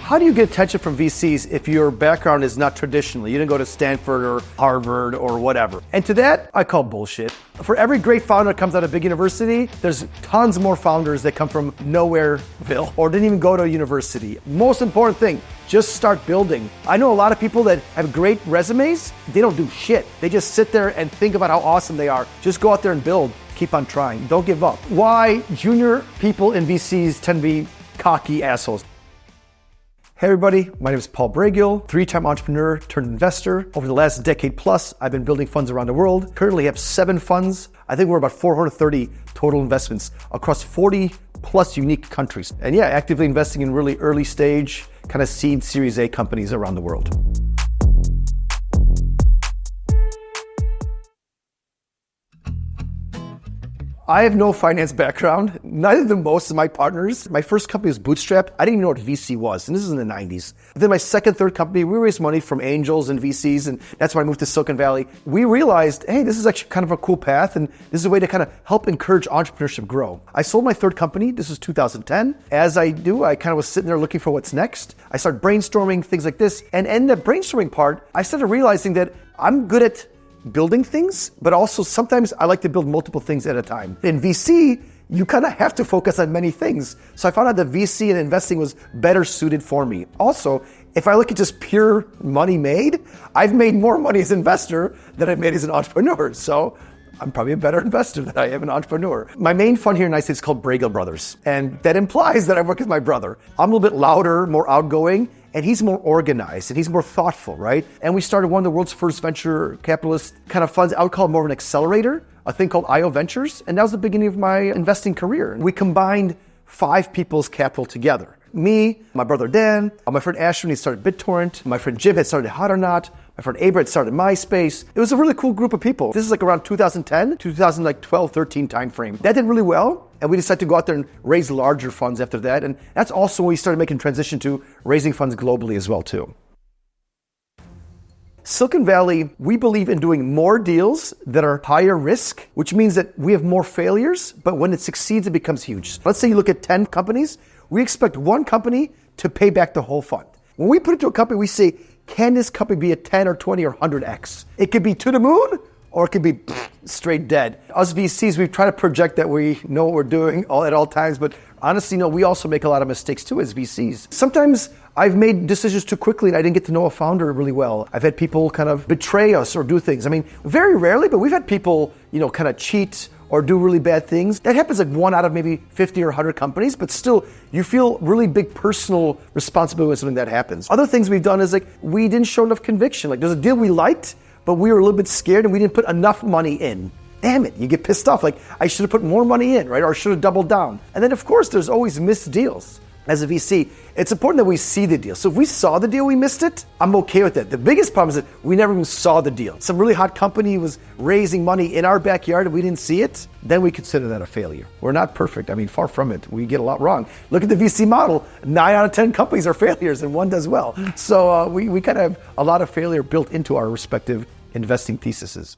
How do you get attention from VCs if your background is not traditional? You didn't go to Stanford or Harvard or whatever. And to that, I call bullshit. For every great founder that comes out of a big university, there's tons more founders that come from nowhereville or didn't even go to a university. Most important thing, just start building. I know a lot of people that have great resumes, they don't do shit. They just sit there and think about how awesome they are. Just go out there and build. Keep on trying. Don't give up. Why junior people in VCs tend to be cocky assholes. Hey everybody, my name is Paul Bragiel, 3-time entrepreneur turned investor. Over the last decade plus, I've been building funds around the world. Currently have 7 funds. I think we're about 430 total investments across 40 plus unique countries. And yeah, actively investing in really early stage, kind of seed Series A companies around the world. I have no finance background, neither do most of my partners. My first company was bootstrapped. I didn't even know what VC was, and this is in the 90s. Then my second, third company, we raised money from angels and VCs, and that's when I moved to Silicon Valley. We realized, hey, this is actually kind of a cool path, and this is a way to kind of help encourage entrepreneurship grow. I sold my third company. This was 2010. As I do, I kind of was sitting there looking for what's next. I started brainstorming, things like this. And in the brainstorming part, I started realizing that I'm good at building things, but also sometimes I like to build multiple things at a time. In VC, you kind of have to focus on many things. So I found out that VC and investing was better suited for me. Also, if I look at just pure money made, I've made more money as an investor than I've made as an entrepreneur. So I'm probably a better investor than I am an entrepreneur. My main fund here in the United States is called Bragiel Brothers. And that implies that I work with my brother. I'm a little bit louder, more outgoing, and he's more organized and he's more thoughtful, right? And we started one of the world's first venture capitalist kind of funds. I would call it more of an accelerator, a thing called IO Ventures. And that was the beginning of my investing career. We combined 5 people's capital together. Me, my brother Dan, my friend Ashwin, he started BitTorrent. My friend Jim had started Hot or Not. My friend Abra had started MySpace. It was a really cool group of people. This is like around 2010, 2012, 13 timeframe. That did really well. And we decided to go out there and raise larger funds after that. And that's also when we started making transition to raising funds globally as well too. Silicon Valley, we believe in doing more deals that are higher risk, which means that we have more failures, but when it succeeds, it becomes huge. Let's say you look at 10 companies, we expect one company to pay back the whole fund. When we put it to a company, we say, can this company be a 10 or 20 or 100x? It could be to the moon, or it could be straight dead. Us VCs, we try to project that we know what we're doing at all times, but honestly, no, we also make a lot of mistakes too as VCs. Sometimes I've made decisions too quickly and I didn't get to know a founder really well. I've had people kind of betray us or do things. I mean, very rarely, but we've had people, kind of cheat or do really bad things. That happens like 1 out of maybe 50 or 100 companies, but still, you feel really big personal responsibility when something that happens. Other things we've done is like, we didn't show enough conviction. Like there's a deal we liked, but we were a little bit scared and we didn't put enough money in. Damn it, you get pissed off. Like, I should have put more money in, right? Or I should have doubled down. And then of course, there's always missed deals. As a VC, it's important that we see the deal. So if we saw the deal, we missed it, I'm okay with that. The biggest problem is that we never even saw the deal. Some really hot company was raising money in our backyard and we didn't see it, then we consider that a failure. We're not perfect. I mean, far from it. We get a lot wrong. Look at the VC model. 9 out of 10 companies are failures and 1 does well. So we kind of have a lot of failure built into our respective investing theses.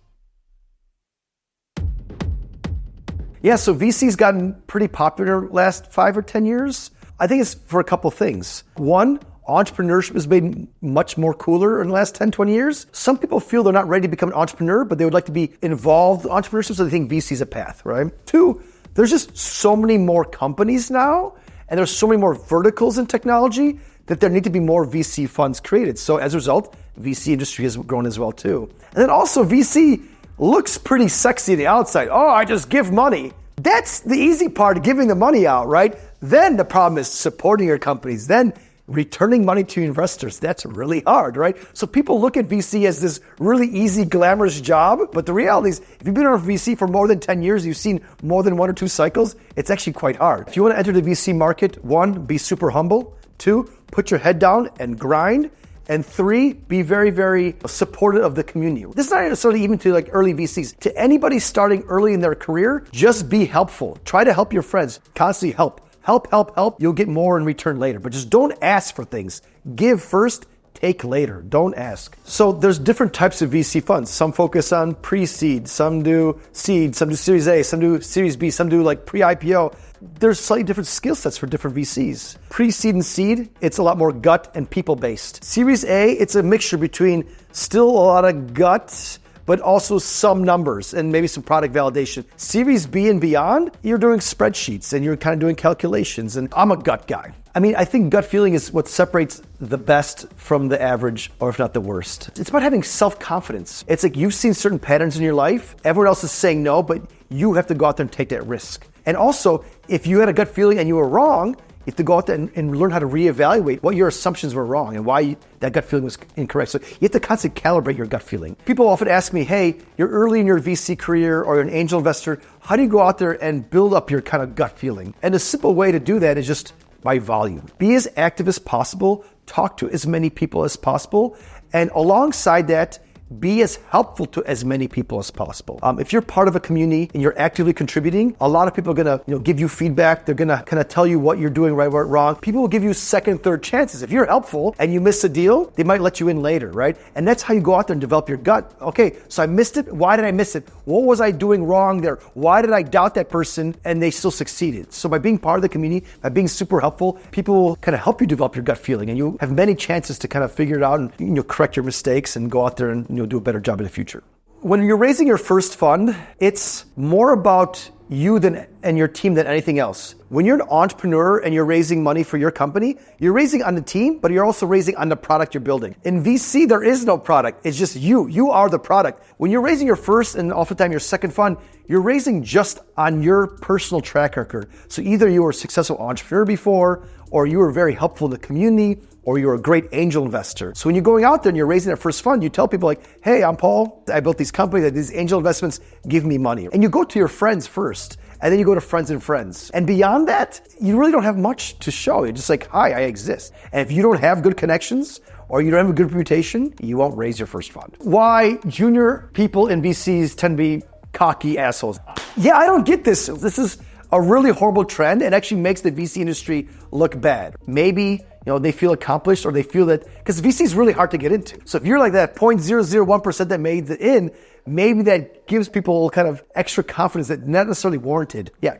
Yeah, so VC's gotten pretty popular last 5 or 10 years. I think it's for a couple things. One, entrepreneurship has been much more cooler in the last 10, 20 years. Some people feel they're not ready to become an entrepreneur, but they would like to be involved in entrepreneurship, so they think VC's a path, right? 2, there's just so many more companies now, and there's so many more verticals in technology that there need to be more VC funds created. So as a result, VC industry has grown as well too. And then also VC looks pretty sexy on the outside. Oh, I just give money. That's the easy part, giving the money out, right? Then the problem is supporting your companies, then returning money to investors. That's really hard, right? So people look at VC as this really easy, glamorous job, but the reality is if you've been on VC for more than 10 years, you've seen more than 1 or 2 cycles, it's actually quite hard. If you want to enter the VC market, 1, be super humble. 2, put your head down and grind. And 3, be very, very supportive of the community. This is not necessarily even to like early VCs. To anybody starting early in their career, just be helpful. Try to help your friends. Constantly help. Help. You'll get more in return later. But just don't ask for things. Give first, Take later. Don't ask. So there's different types of VC funds. Some focus on pre-seed, some do seed, some do Series A, some do Series B, some do like pre-IPO. There's slightly different skill sets for different VCs. Pre-seed and seed, it's a lot more gut and people-based. Series A, it's a mixture between still a lot of gut, but also some numbers and maybe some product validation. Series B and beyond, you're doing spreadsheets and you're kind of doing calculations. And I'm a gut guy. I mean, I think gut feeling is what separates the best from the average, or if not the worst. It's about having self-confidence. It's like you've seen certain patterns in your life. Everyone else is saying no, but you have to go out there and take that risk. And also, if you had a gut feeling and you were wrong, you have to go out there and learn how to reevaluate what your assumptions were wrong and why that gut feeling was incorrect. So you have to constantly calibrate your gut feeling. People often ask me, hey, you're early in your VC career or you're an angel investor. How do you go out there and build up your kind of gut feeling? And a simple way to do that is just by volume. Be as active as possible. Talk to as many people as possible. And alongside that, be as helpful to as many people as possible. If you're part of a community and you're actively contributing, a lot of people are gonna give you feedback. They're gonna kind of tell you what you're doing right, what wrong. People will give you second, third chances. If you're helpful and you miss a deal, they might let you in later, right? And that's how you go out there and develop your gut. Okay, so I missed it. Why did I miss it? What was I doing wrong there? Why did I doubt that person and they still succeeded? So by being part of the community, by being super helpful, people will kind of help you develop your gut feeling, and you have many chances to kind of figure it out and correct your mistakes and go out there and do a better job in the future. When you're raising your first fund, it's more about you and your team than anything else. When you're an entrepreneur and you're raising money for your company, you're raising on the team, but you're also raising on the product you're building. In VC, there is no product. It's just you. You are the product. When you're raising your first and oftentimes your second fund, you're raising just on your personal track record. So either you were a successful entrepreneur before, or you were very helpful in the community, or you're a great angel investor. So when you're going out there and you're raising that first fund, you tell people like, hey, I'm Paul. I built these companies, I did these angel investments, give me money. And you go to your friends first, and then you go to friends and friends. And beyond that, you really don't have much to show. You're just like, hi, I exist. And if you don't have good connections, or you don't have a good reputation, you won't raise your first fund. Why junior people in VCs tend to be cocky assholes. Yeah, I don't get this. This is a really horrible trend and actually makes the VC industry look bad. Maybe they feel accomplished, or they feel that, because VC is really hard to get into. So if you're like that 0.001% that made it in, maybe that gives people kind of extra confidence that not necessarily warranted. Yeah,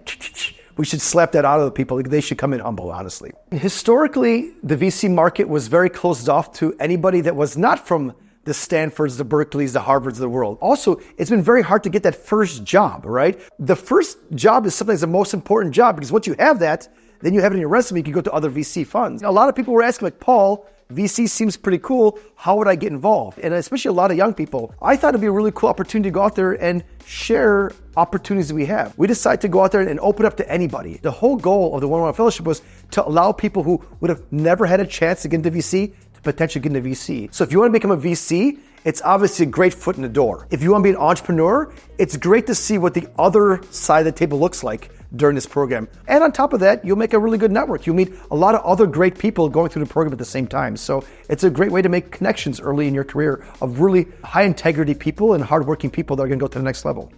we should slap that out of the people. They should come in humble, honestly. Historically, the VC market was very closed off to anybody that was not from the Stanfords, the Berkeleys, the Harvards of the world. Also, it's been very hard to get that first job, right? The first job is sometimes the most important job, because once you have that, then you have it in your resume, you can go to other VC funds. A lot of people were asking like, Paul, VC seems pretty cool. How would I get involved? And especially a lot of young people. I thought it'd be a really cool opportunity to go out there and share opportunities that we have. We decided to go out there and open up to anybody. The whole goal of the one-on-one fellowship was to allow people who would have never had a chance to get into VC to potentially get into VC. So if you want to become a VC, it's obviously a great foot in the door. If you want to be an entrepreneur, it's great to see what the other side of the table looks like during this program. And on top of that, you'll make a really good network. You'll meet a lot of other great people going through the program at the same time. So it's a great way to make connections early in your career of really high integrity people and hardworking people that are going to go to the next level.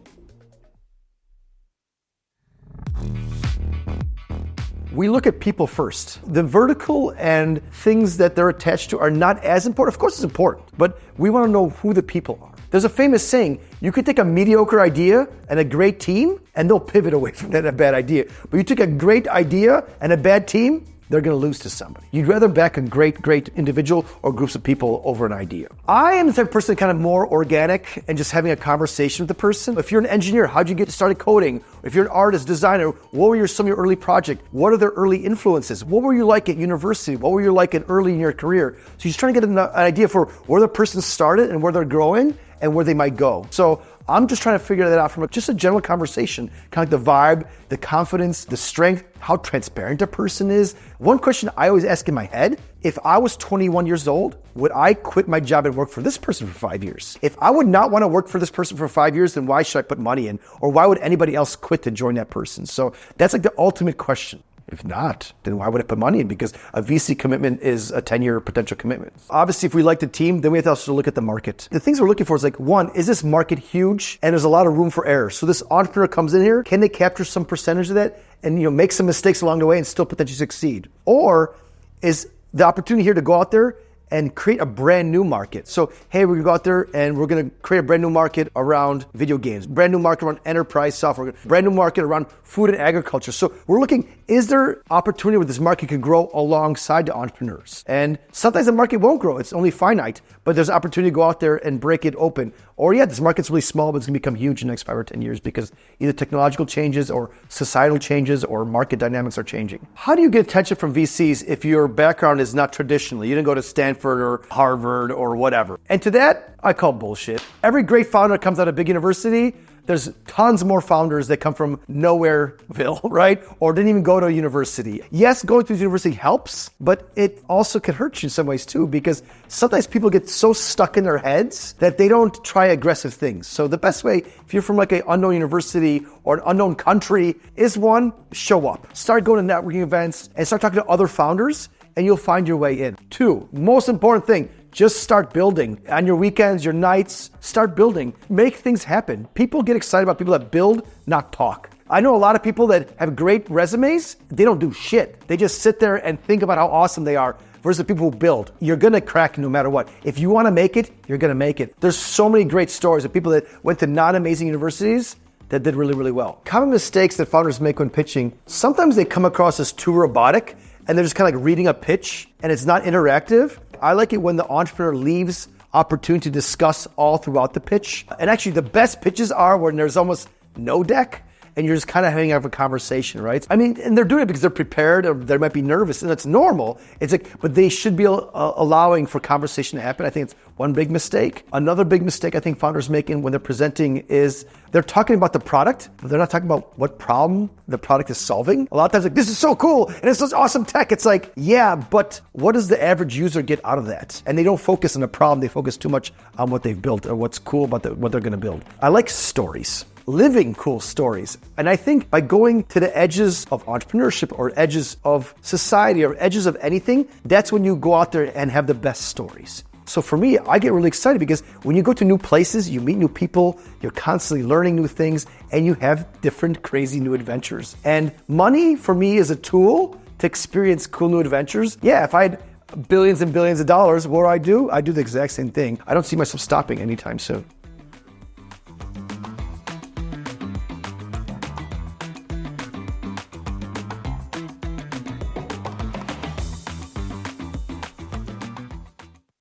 We look at people first. The vertical and things that they're attached to are not as important. Of course it's important, but we want to know who the people are. There's a famous saying, you could take a mediocre idea and a great team, and they'll pivot away from that a bad idea. But you take a great idea and a bad team, they're going to lose to somebody. You'd rather back a great individual or groups of people over an idea. I am the type of person kind of more organic and just having a conversation with the person. If you're an engineer, how'd you get started coding? If you're an artist, designer, what were some of your early projects? What are their early influences? What were you like at university? What were you like early in your career? So you're just trying to get an idea for where the person started and where they're growing and where they might go. So I'm just trying to figure that out from just a general conversation, kind of like the vibe, the confidence, the strength, how transparent a person is. One question I always ask in my head, if I was 21 years old, would I quit my job and work for this person for 5 years? If I would not want to work for this person for 5 years, then why should I put money in? Or why would anybody else quit to join that person? So that's like the ultimate question. If not, then why would I put money in? Because a VC commitment is a 10-year potential commitment. Obviously, if we like the team, then we have to also look at the market. The things we're looking for is like, one, is this market huge? And there's a lot of room for error. So this entrepreneur comes in here, can they capture some percentage of that and make some mistakes along the way and still potentially succeed? Or is the opportunity here to go out there and create a brand new market. So, hey, we're gonna go out there and we're gonna create a brand new market around video games, brand new market around enterprise software, brand new market around food and agriculture. So we're looking, is there opportunity where this market can grow alongside the entrepreneurs? And sometimes the market won't grow, it's only finite, but there's opportunity to go out there and break it open. Or yeah, this market's really small, but it's gonna become huge in the next 5 or 10 years because either technological changes or societal changes or market dynamics are changing. How do you get attention from VCs if your background is not traditional? You didn't go to Stanford or Harvard or whatever. And to that, I call bullshit. Every great founder that comes out of a big university, there's tons more founders that come from nowhereville, right? Or didn't even go to a university. Yes, going to university helps, but it also can hurt you in some ways too, because sometimes people get so stuck in their heads that they don't try aggressive things. So the best way, if you're from like an unknown university or an unknown country, is one, show up. Start going to networking events and start talking to other founders and you'll find your way in. 2, most important thing, just start building. On your weekends, your nights, start building. Make things happen. People get excited about people that build, not talk. I know a lot of people that have great resumes, they don't do shit. They just sit there and think about how awesome they are versus the people who build. You're gonna crack no matter what. If you wanna make it, you're gonna make it. There's so many great stories of people that went to non-amazing universities that did really, really well. Common mistakes that founders make when pitching, sometimes they come across as too robotic and they're just kind of like reading a pitch and it's not interactive. I like it when the entrepreneur leaves opportunity to discuss all throughout the pitch. And actually the best pitches are when there's almost no deck and you're just kind of having a conversation, right? I mean, and they're doing it because they're prepared or they might be nervous and that's normal. It's like, but they should be allowing for conversation to happen. I think it's one big mistake. Another big mistake I think founders making when they're presenting is they're talking about the product, but they're not talking about what problem the product is solving. A lot of times like, this is so cool and it's such awesome tech. It's like, yeah, but what does the average user get out of that? And they don't focus on the problem. They focus too much on what they've built or what's cool about what they're gonna build. I like stories. Living cool stories. And I think by going to the edges of entrepreneurship or edges of society or edges of anything, that's when you go out there and have the best stories. So for me, I get really excited because when you go to new places, you meet new people, you're constantly learning new things, and you have different crazy new adventures. And money for me is a tool to experience cool new adventures. Yeah, if I had billions and billions of dollars, what do? I do the exact same thing. I don't see myself stopping anytime soon.